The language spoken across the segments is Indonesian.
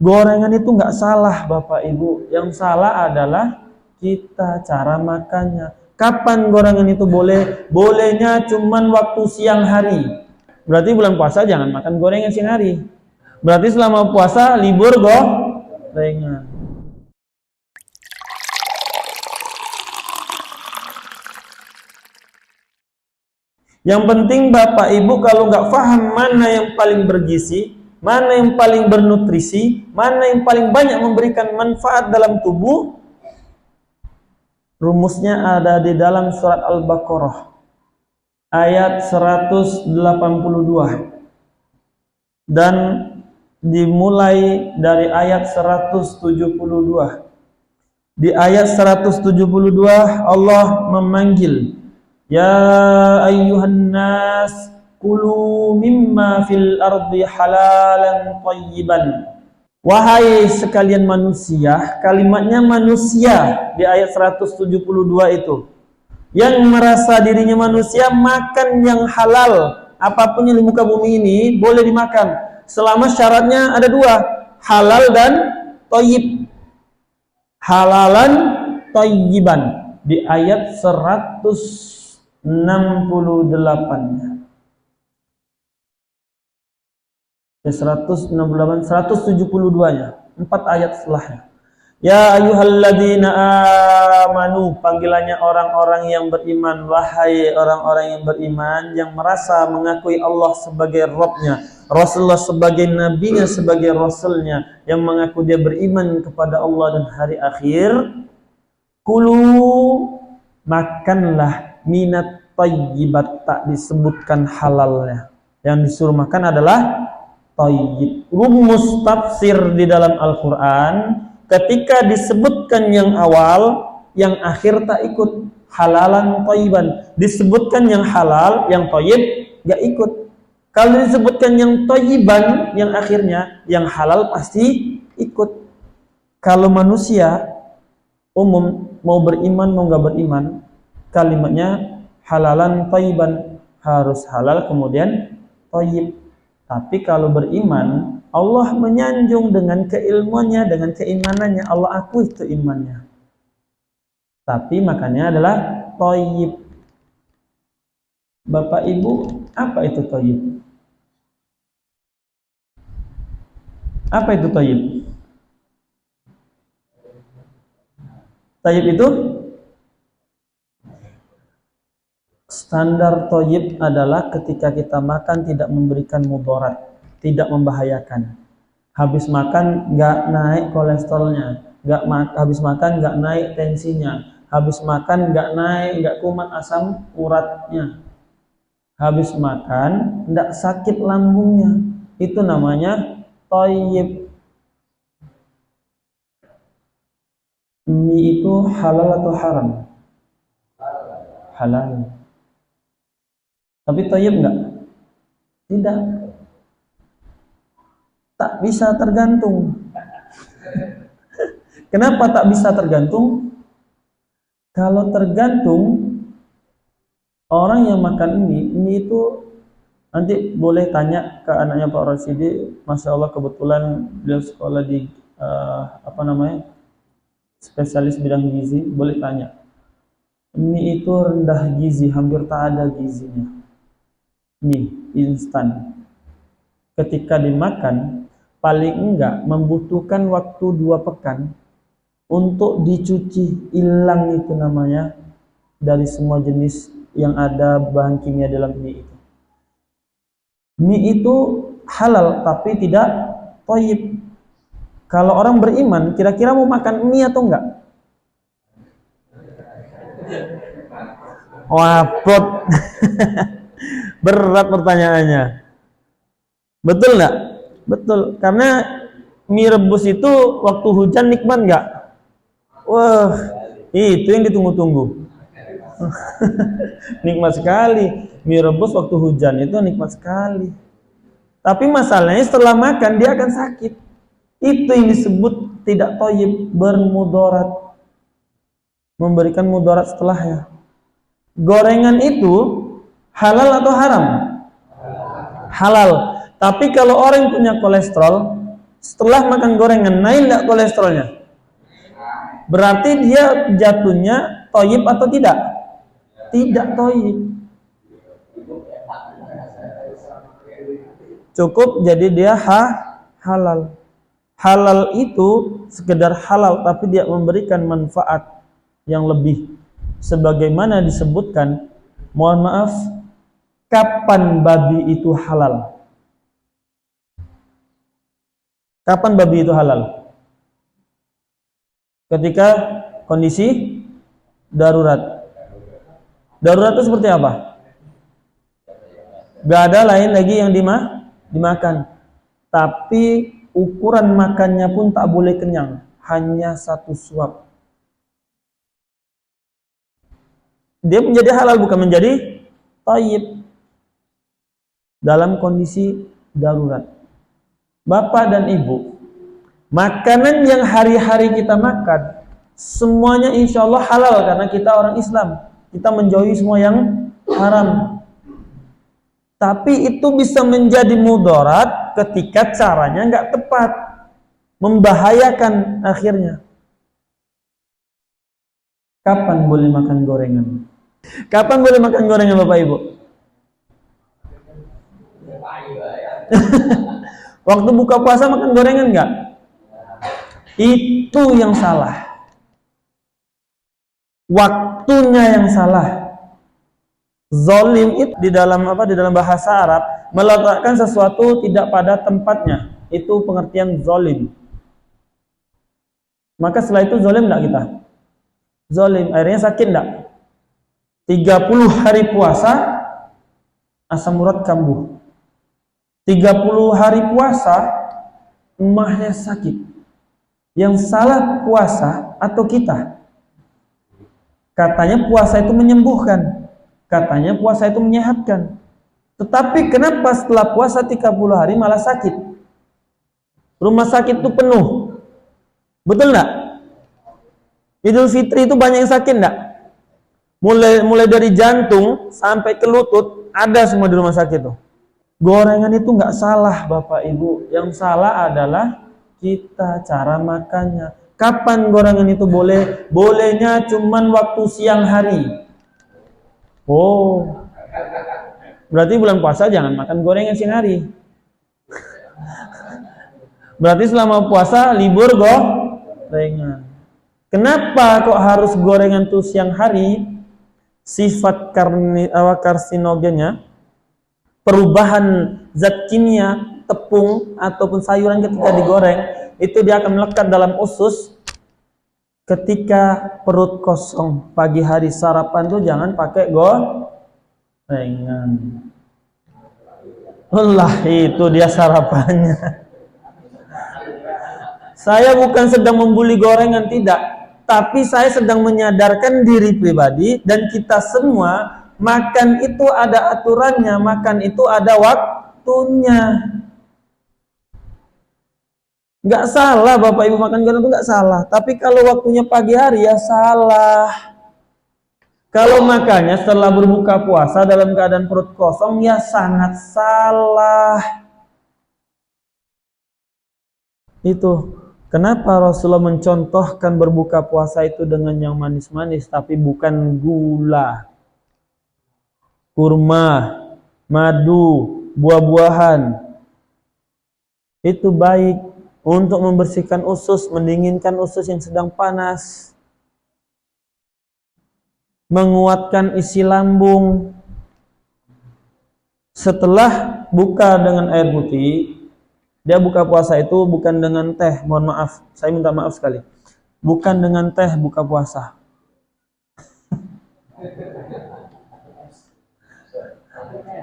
Gorengan itu nggak salah Bapak Ibu. Yang salah adalah kita cara makannya. Kapan gorengan itu boleh? Bolehnya cuman waktu siang hari. Berarti bulan puasa jangan makan gorengan siang hari. Berarti selama puasa libur gorengan. Yang penting Bapak Ibu kalau nggak paham mana yang paling bergizi, mana yang paling bernutrisi, mana yang paling banyak memberikan manfaat dalam tubuh, rumusnya ada di dalam surat Al-Baqarah ayat 182 dan dimulai dari ayat 172. Di ayat 172 Allah memanggil, ya ayyuhan nas kulu mimma fil ardi halalan thayyiban. Wahai sekalian manusia, kalimatnya manusia di ayat 172 itu. Yang merasa dirinya manusia makan yang halal, apapun yang di muka bumi ini boleh dimakan. Selama syaratnya ada dua, halal dan thayyib. Halalan thayyiban di ayat 168. 168, 172-nya, 4 ayat setelahnya. Ya ayyuhalladzina amanu, panggilannya orang-orang yang beriman. Wahai orang-orang yang beriman yang merasa mengakui Allah sebagai Rabb-nya, Rasulullah sebagai nabinya, sebagai rasulnya, yang mengaku dia beriman kepada Allah dan hari akhir. Kulu, makanlah, minat thayyibat, tak disebutkan halalnya. Yang disuruh makan adalah thayyib. Rumus tafsir di dalam Al-Quran, ketika disebutkan yang awal, yang akhir tak ikut. Halalan thayyiban. Disebutkan yang halal, yang thayyib gak ikut. Kalau disebutkan yang thayyiban, yang akhirnya, yang halal pasti ikut. Kalau manusia umum mau beriman mau gak beriman, kalimatnya halalan thayyiban, harus halal kemudian thayyib. Tapi kalau beriman, Allah menyanjung dengan keilmuannya, dengan keimanannya. Allah akui itu imannya. Tapi makanya adalah thayyib. Bapak Ibu, apa itu thayyib? Apa itu thayyib? Thayyib itu standar thayyib adalah ketika kita makan tidak memberikan mudarat, tidak membahayakan. Habis makan nggak naik kolesterolnya, habis makan nggak naik tensinya, habis makan nggak kumat asam uratnya, habis makan nggak sakit lambungnya. Itu namanya thayyib. Mie itu halal atau haram? Halal. Tapi thayyib enggak? Tidak. Tak bisa tergantung. Kenapa tak bisa tergantung? Kalau tergantung, orang yang makan mie itu nanti boleh tanya ke anaknya Pak Rasidi. Masya Allah kebetulan beliau sekolah di spesialis bidang gizi. Boleh tanya. Mie itu rendah gizi, hampir tak ada gizinya. Mie instan. Ketika dimakan, paling enggak membutuhkan waktu 2 pekan untuk dicuci, hilang itu namanya dari semua jenis yang ada bahan kimia dalam mie itu. Mie itu halal tapi tidak thayyib. Kalau orang beriman, kira-kira mau makan mie atau enggak? Wapot. Berat pertanyaannya. Betul enggak? Betul. Karena mie rebus itu waktu hujan nikmat enggak? Wah, itu yang ditunggu-tunggu. Nikmat sekali. Mie rebus waktu hujan itu nikmat sekali. Tapi masalahnya setelah makan dia akan sakit. Itu yang disebut tidak thayyib, bermudarat. Memberikan mudarat setelahnya. Gorengan itu halal atau haram? Halal. Tapi kalau orang yang punya kolesterol, setelah makan gorengan naik nggak kolesterolnya? Berarti dia jatuhnya toyib atau tidak? Tidak toyib. Cukup jadi dia halal. Halal itu sekedar halal, tapi dia memberikan manfaat yang lebih. Sebagaimana disebutkan, mohon maaf, kapan babi itu halal? Kapan babi itu halal? Ketika kondisi darurat. Darurat itu seperti apa? Gak ada lain lagi yang dimakan. Tapi ukuran makannya pun tak boleh kenyang. Hanya satu suap. Dia menjadi halal, bukan menjadi thayyib. Dalam kondisi darurat. Bapak dan Ibu, makanan yang hari-hari kita makan, semuanya insya Allah halal karena kita orang Islam. Kita menjauhi semua yang haram. Tapi itu bisa menjadi mudarat ketika caranya nggak tepat, membahayakan akhirnya. Kapan boleh makan gorengan? Kapan boleh makan gorengan Bapak Ibu? Waktu buka puasa makan gorengan nggak? Itu yang salah. Waktunya yang salah. Zolim itu di dalam bahasa Arab meletakkan sesuatu tidak pada tempatnya. Itu pengertian zolim. Maka setelah itu zolim nggak kita? Zolim. Akhirnya sakit nggak? 30 hari puasa asam urat kambuh. 30 hari puasa emahnya sakit. Yang salah puasa atau kita? Katanya puasa itu menyembuhkan. Katanya puasa itu menyehatkan. Tetapi kenapa setelah puasa 30 hari malah sakit? Rumah sakit itu penuh. Betul enggak? Idul Fitri itu banyak yang sakit enggak? Mulai dari jantung sampai ke lutut ada semua di rumah sakit itu. Gorengan itu enggak salah Bapak Ibu. Yang salah adalah kita cara makannya. Kapan gorengan itu boleh? Bolehnya cuman waktu siang hari. Oh, berarti bulan puasa jangan makan gorengan siang hari. Berarti selama puasa libur gorengan. Kenapa kok harus gorengan tuh siang hari? Sifat karsinogennya, perubahan zat kimia tepung ataupun sayuran ketika digoreng itu dia akan melekat dalam usus. Ketika perut kosong pagi hari sarapan tuh jangan pakai gorengan. Allah, itu dia sarapannya. Saya bukan sedang membuli gorengan, tidak. Tapi saya sedang menyadarkan diri pribadi dan kita semua, makan itu ada aturannya, makan itu ada waktunya. Nggak salah Bapak Ibu makan gorengan itu nggak salah. Tapi kalau waktunya pagi hari ya salah. Kalau makannya setelah berbuka puasa dalam keadaan perut kosong ya sangat salah. Itu kenapa Rasulullah mencontohkan berbuka puasa itu dengan yang manis-manis tapi bukan gula, kurma, madu, buah-buahan. Itu baik untuk membersihkan usus, mendinginkan usus yang sedang panas, menguatkan isi lambung. Setelah buka dengan air putih, dia buka puasa itu bukan dengan teh, mohon maaf, saya minta maaf sekali. Bukan dengan teh buka puasa.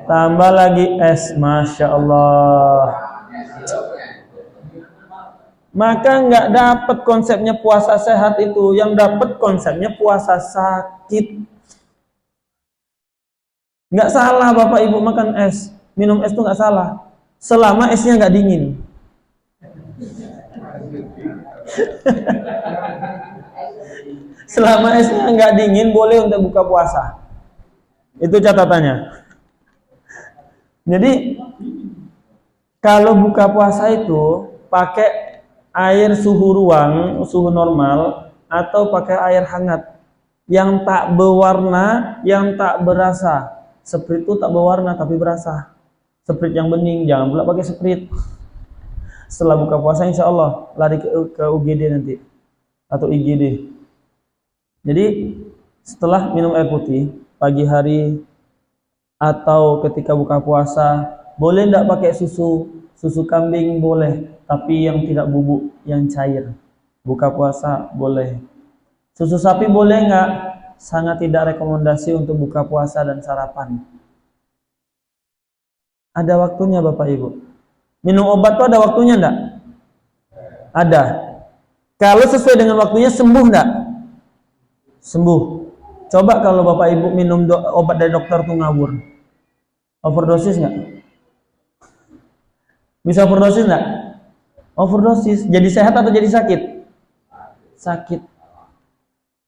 Tambah lagi es, Masya Allah. Maka nggak dapat konsepnya puasa sehat itu. Yang dapat konsepnya puasa sakit. Nggak salah Bapak Ibu makan es, minum es itu nggak salah. Selama esnya nggak dingin. Selama esnya nggak dingin boleh untuk buka puasa. Itu catatannya. Jadi kalau buka puasa itu pakai air suhu ruang, suhu normal, atau pakai air hangat yang tak berwarna, yang tak berasa. Sprite itu tak berwarna tapi berasa. Sprite yang bening, jangan pula pakai Sprite. Setelah buka puasa insya Allah lari ke UGD nanti atau IGD. Jadi setelah minum air putih pagi hari atau ketika buka puasa, boleh tidak pakai susu kambing boleh, tapi yang tidak bubuk, yang cair. Buka puasa boleh. Susu sapi boleh nggak? Sangat tidak rekomendasi untuk buka puasa dan sarapan. Ada waktunya Bapak Ibu. Minum obat itu ada waktunya enggak? Ada. Kalau sesuai dengan waktunya sembuh enggak? Sembuh. Coba kalau Bapak Ibu minum obat dari dokter tuh ngawur. Overdosis enggak? Bisa overdosis enggak? Overdosis. Jadi sehat atau jadi sakit? Sakit.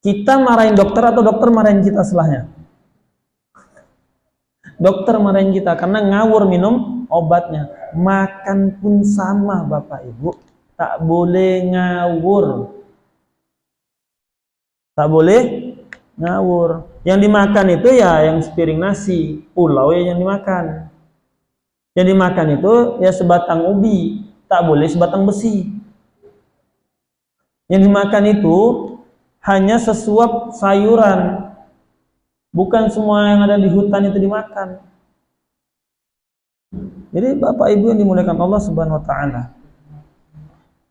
Kita marahin dokter atau dokter marahin kita setelahnya? Dokter marahin kita karena ngawur minum obatnya. Makan pun sama Bapak Ibu. Tak boleh ngawur. Tak boleh ngawur. Yang dimakan itu ya yang sepiring nasi, pulau ya yang dimakan. Yang dimakan itu ya sebatang ubi, tak boleh sebatang besi. Yang dimakan itu hanya sesuap sayuran. Bukan semua yang ada di hutan itu dimakan. Jadi Bapak Ibu yang dimuliakan Allah Subhanahu wa taala,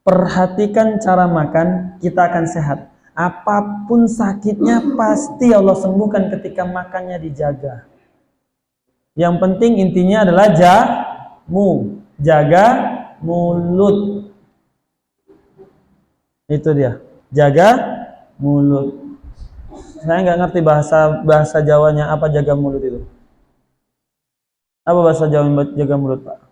perhatikan cara makan, kita akan sehat. Apapun sakitnya pasti Allah sembuhkan ketika makannya dijaga. Yang penting intinya adalah jaga mulut. Itu dia, jaga mulut. Saya nggak ngerti bahasa Jawanya apa jaga mulut itu. Apa bahasa Jawa jaga mulut, Pak?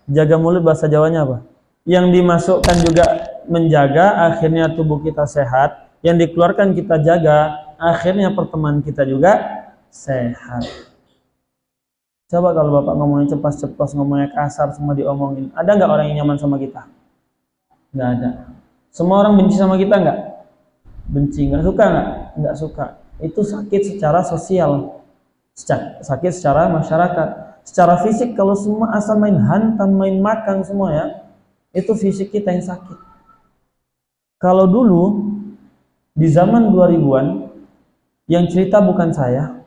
Jaga mulut bahasa Jawanya apa? Yang dimasukkan juga menjaga, akhirnya tubuh kita sehat. Yang dikeluarkan kita jaga, akhirnya pertemanan kita juga sehat. Coba kalau Bapak ngomongnya cepat-cepat, ngomongnya kasar, semua diomongin. Ada nggak orang yang nyaman sama kita? Nggak ada. Semua orang benci sama kita nggak? Benci. Nggak suka nggak? Nggak suka. Itu sakit secara sosial. Sakit secara masyarakat. Secara fisik kalau semua asal main hantam, main makan semua ya, itu fisik kita yang sakit. Kalau dulu di zaman 2000-an yang cerita bukan saya,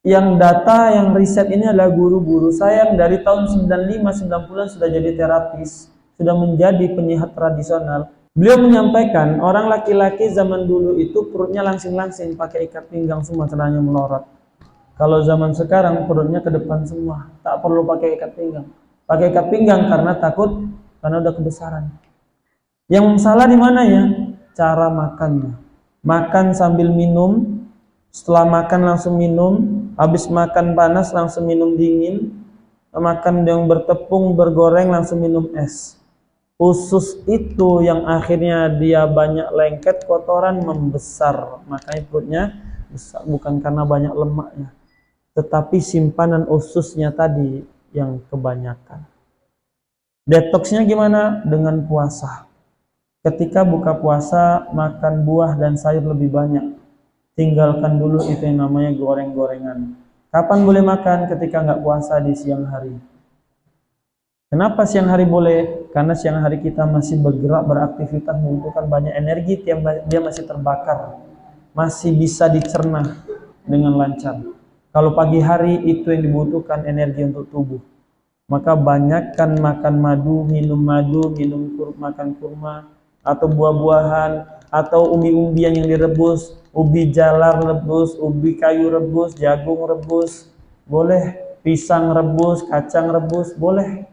yang data, yang riset ini adalah guru-guru saya yang dari tahun 95-90 sudah jadi terapis, sudah menjadi penyihat tradisional. Beliau menyampaikan orang laki-laki zaman dulu itu perutnya langsing-langsing, pakai ikat pinggang semua, celananya melorot. Kalau zaman sekarang perutnya ke depan semua, tak perlu pakai ikat pinggang. Pakai ikat pinggang karena takut, karena udah kebesaran. Yang salah di mana ya? Cara makannya. Makan sambil minum, setelah makan langsung minum, habis makan panas langsung minum dingin, makan yang bertepung, bergoreng langsung minum es. Usus itu yang akhirnya dia banyak lengket, kotoran membesar, makanya perutnya besar, bukan karena banyak lemaknya, tetapi simpanan ususnya tadi yang kebanyakan. Detoksnya gimana? Dengan puasa. Ketika buka puasa, makan buah dan sayur lebih banyak. Tinggalkan dulu itu yang namanya goreng-gorengan. Kapan boleh makan? Ketika nggak puasa di siang hari. Kenapa siang hari boleh? Karena siang hari kita masih bergerak, beraktivitas, membutuhkan banyak energi, dia masih terbakar, masih bisa dicerna dengan lancar. Kalau pagi hari itu yang dibutuhkan energi untuk tubuh. Maka banyakkan makan madu, makan kurma, atau buah-buahan, atau umbi-umbian yang direbus, ubi jalar rebus, ubi kayu rebus, jagung rebus, boleh, pisang rebus, kacang rebus, boleh.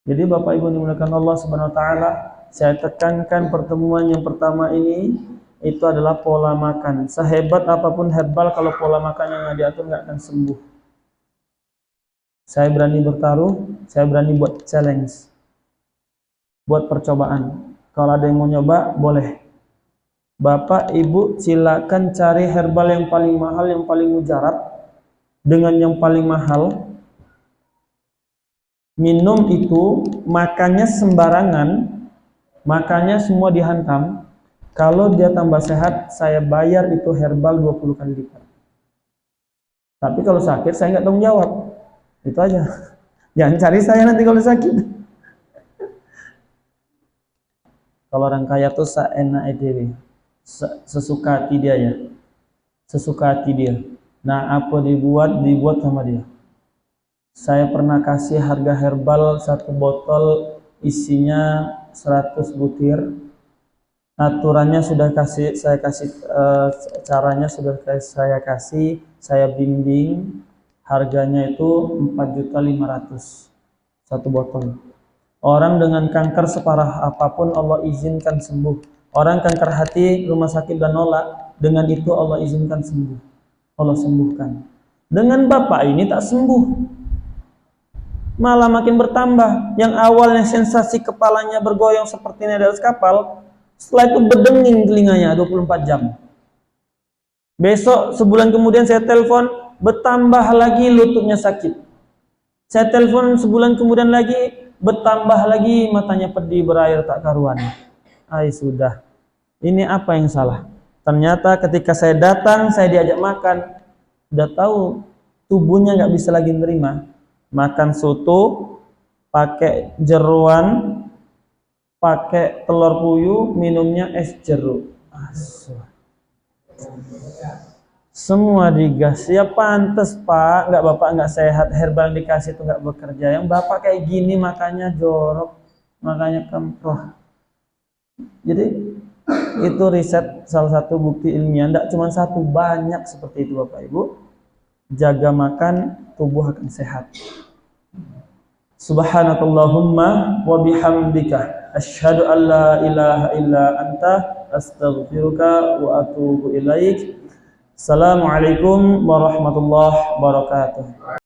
Jadi Bapak Ibu dimuliakan Allah Subhanahu wa taala, saya tekankan pertemuan yang pertama ini itu adalah pola makan. Sehebat apapun herbal, kalau pola makan yang diatur nggak akan sembuh. Saya berani bertaruh, saya berani buat challenge, buat percobaan. Kalau ada yang mau nyoba, boleh. Bapak Ibu silakan cari herbal yang paling mahal, yang paling mujarab dengan yang paling mahal. minum itu, makannya sembarangan, makannya semua dihantam. Kalau dia tambah sehat, saya bayar itu herbal 20 kali lipat. Tapi kalau sakit, saya nggak tanggung jawab. Itu aja. Jangan cari saya nanti kalau sakit. Kalau orang kaya tuh seenak edw, sesuka hati dia ya, sesuka hati dia. Nah, apa dibuat sama dia. Saya pernah kasih harga herbal satu botol isinya 100 butir. Aturannya sudah saya kasih caranya sudah saya kasih, saya bimbing. Harganya itu 4.500.000 satu botol. Orang dengan kanker separah apapun Allah izinkan sembuh. Orang kanker hati rumah sakit dan nolak, dengan itu Allah izinkan sembuh. Allah sembuhkan. Dengan bapak ini tak sembuh, malah makin bertambah. Yang awalnya sensasi kepalanya bergoyang seperti di atas kapal, setelah itu berdenging telinganya 24 jam. Besok sebulan kemudian saya telepon, bertambah lagi lututnya sakit. Saya telepon sebulan kemudian lagi, bertambah lagi matanya pedih berair tak karuan. Sudah. Ini apa yang salah? Ternyata ketika saya datang, saya diajak makan, udah tahu tubuhnya nggak bisa lagi nerima. Makan soto, pakai jeruan, pakai telur puyuh, minumnya es jeruk. Semua digas. Ya pantes pak, bapak nggak sehat, herbal yang dikasih itu nggak bekerja. Yang bapak kayak gini makanya jorok, makanya kemproh. Jadi itu riset salah satu bukti ilmiah. Tidak cuma satu, banyak seperti itu bapak ibu. Jaga makan, tubuh akan sehat. Subhanakallahumma wa bihamdika asyhadu an la ilaha illa anta astaghfiruka wa atubu ilaik. Assalamualaikum warahmatullahi wabarakatuh.